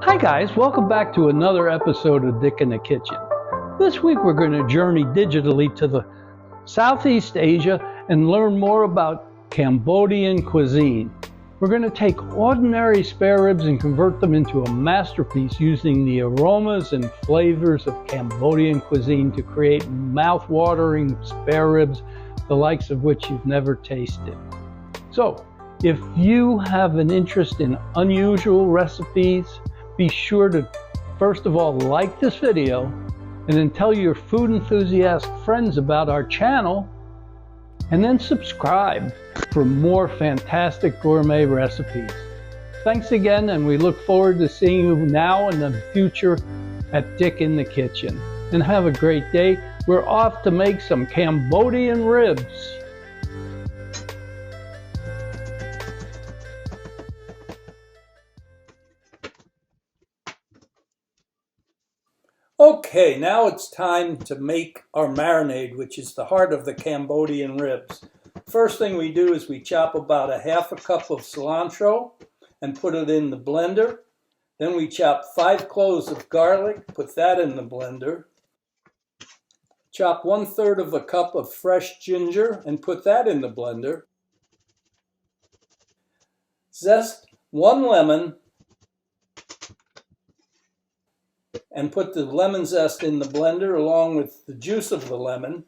Hi guys, welcome back to another episode of Dick in the Kitchen. This week we're going to journey digitally to the Southeast Asia and learn more about Cambodian cuisine. We're going to take ordinary spare ribs and convert them into a masterpiece using the aromas and flavors of Cambodian cuisine to create mouth-watering spare ribs, the likes of which you've never tasted. So, if you have an interest in unusual recipes, be sure to first of all like this video and then tell your food enthusiast friends about our channel, and then subscribe for more fantastic gourmet recipes. Thanks again, and we look forward to seeing you now and in the future at Dick in the Kitchen. And have a great day. We're off to make some Cambodian ribs. Okay, now it's time to make our marinade, which is the heart of the Cambodian ribs. First thing we do is we chop about a half a cup of cilantro and put it in the blender. Then we chop 5 cloves of garlic, put that in the blender. Chop 1/3 of a cup of fresh ginger and put that in the blender. Zest 1 lemon and put the lemon zest in the blender along with the juice of the lemon.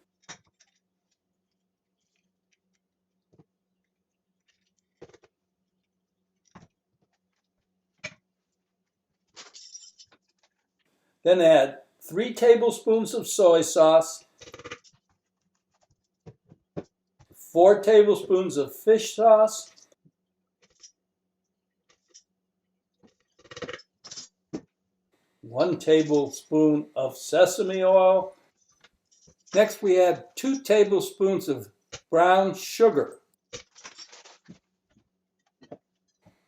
Then add 3 tablespoons of soy sauce, 4 tablespoons of fish sauce, 1 tablespoon of sesame oil. Next we add 2 tablespoons of brown sugar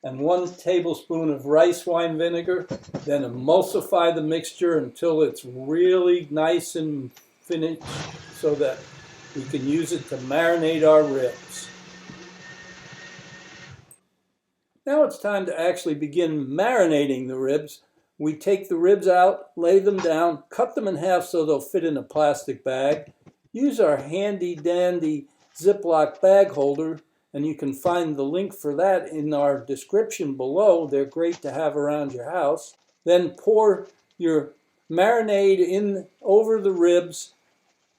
and 1 tablespoon of rice wine vinegar. Then emulsify the mixture until it's really nice and finished so that we can use it to marinate our ribs. Now it's time to actually begin marinating the ribs. We take the ribs out, lay them down, cut them in half so they'll fit in a plastic bag. Use our handy dandy Ziploc bag holder, and you can find the link for that in our description below. They're great to have around your house. Then pour your marinade in over the ribs,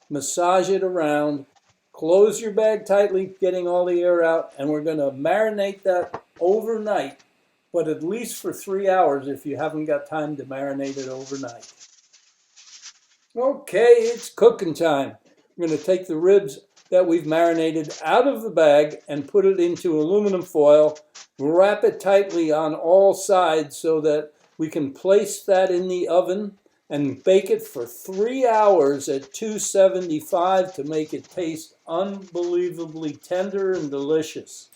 massage it around, close your bag tightly, getting all the air out, and we're going to marinate that overnight, but at least for 3 hours if you haven't got time to marinate it overnight. Okay, it's cooking time. We're going to take the ribs that we've marinated out of the bag and put it into aluminum foil. Wrap it tightly on all sides so that we can place that in the oven and bake it for 3 hours at 275 to make it taste unbelievably tender and delicious.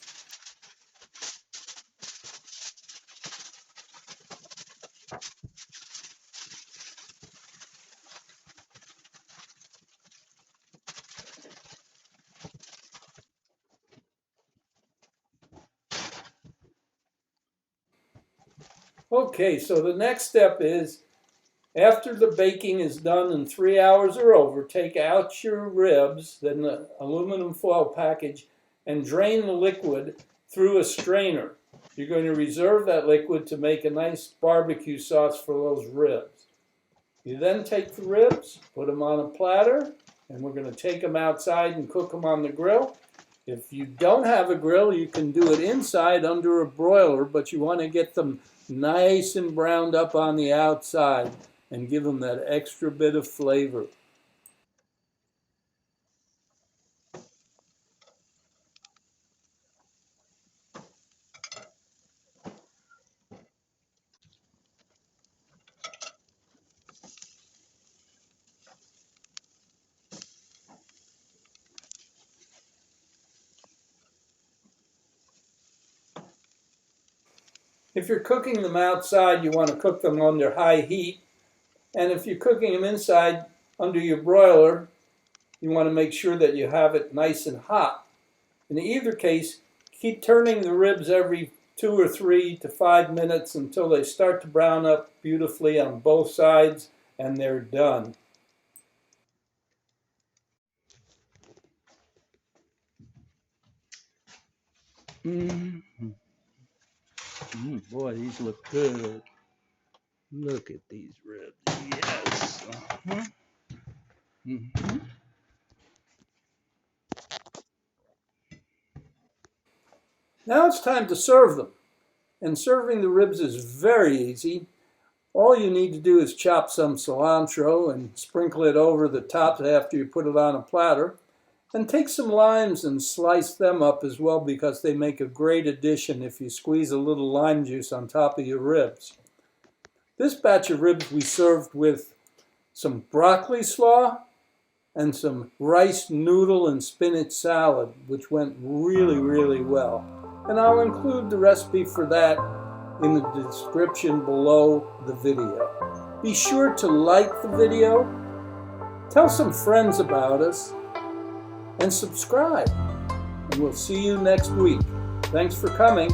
Okay, so the next step is, after the baking is done and 3 hours are over, take out your ribs, then the aluminum foil package, and drain the liquid through a strainer. You're going to reserve that liquid to make a nice barbecue sauce for those ribs. You then take the ribs, put them on a platter, and we're going to take them outside and cook them on the grill. If you don't have a grill, you can do it inside under a broiler, but you want to get them nice and browned up on the outside and give them that extra bit of flavor. If you're cooking them outside, you want to cook them under high heat. And if you're cooking them inside under your broiler, you want to make sure that you have it nice and hot. In either case, keep turning the ribs every 2 or 3 to 5 minutes until they start to brown up beautifully on both sides, and they're done. Boy, these look good. Look at these ribs. Yes. Now it's time to serve them. And serving the ribs is very easy. All you need to do is chop some cilantro and sprinkle it over the top after you put it on a platter. And take some limes and slice them up as well, because they make a great addition if you squeeze a little lime juice on top of your ribs. This batch of ribs we served with some broccoli slaw and some rice noodle and spinach salad, which went really, really well. And I'll include the recipe for that in the description below the video. Be sure to like the video, tell some friends about us, and subscribe. And we'll see you next week. Thanks for coming.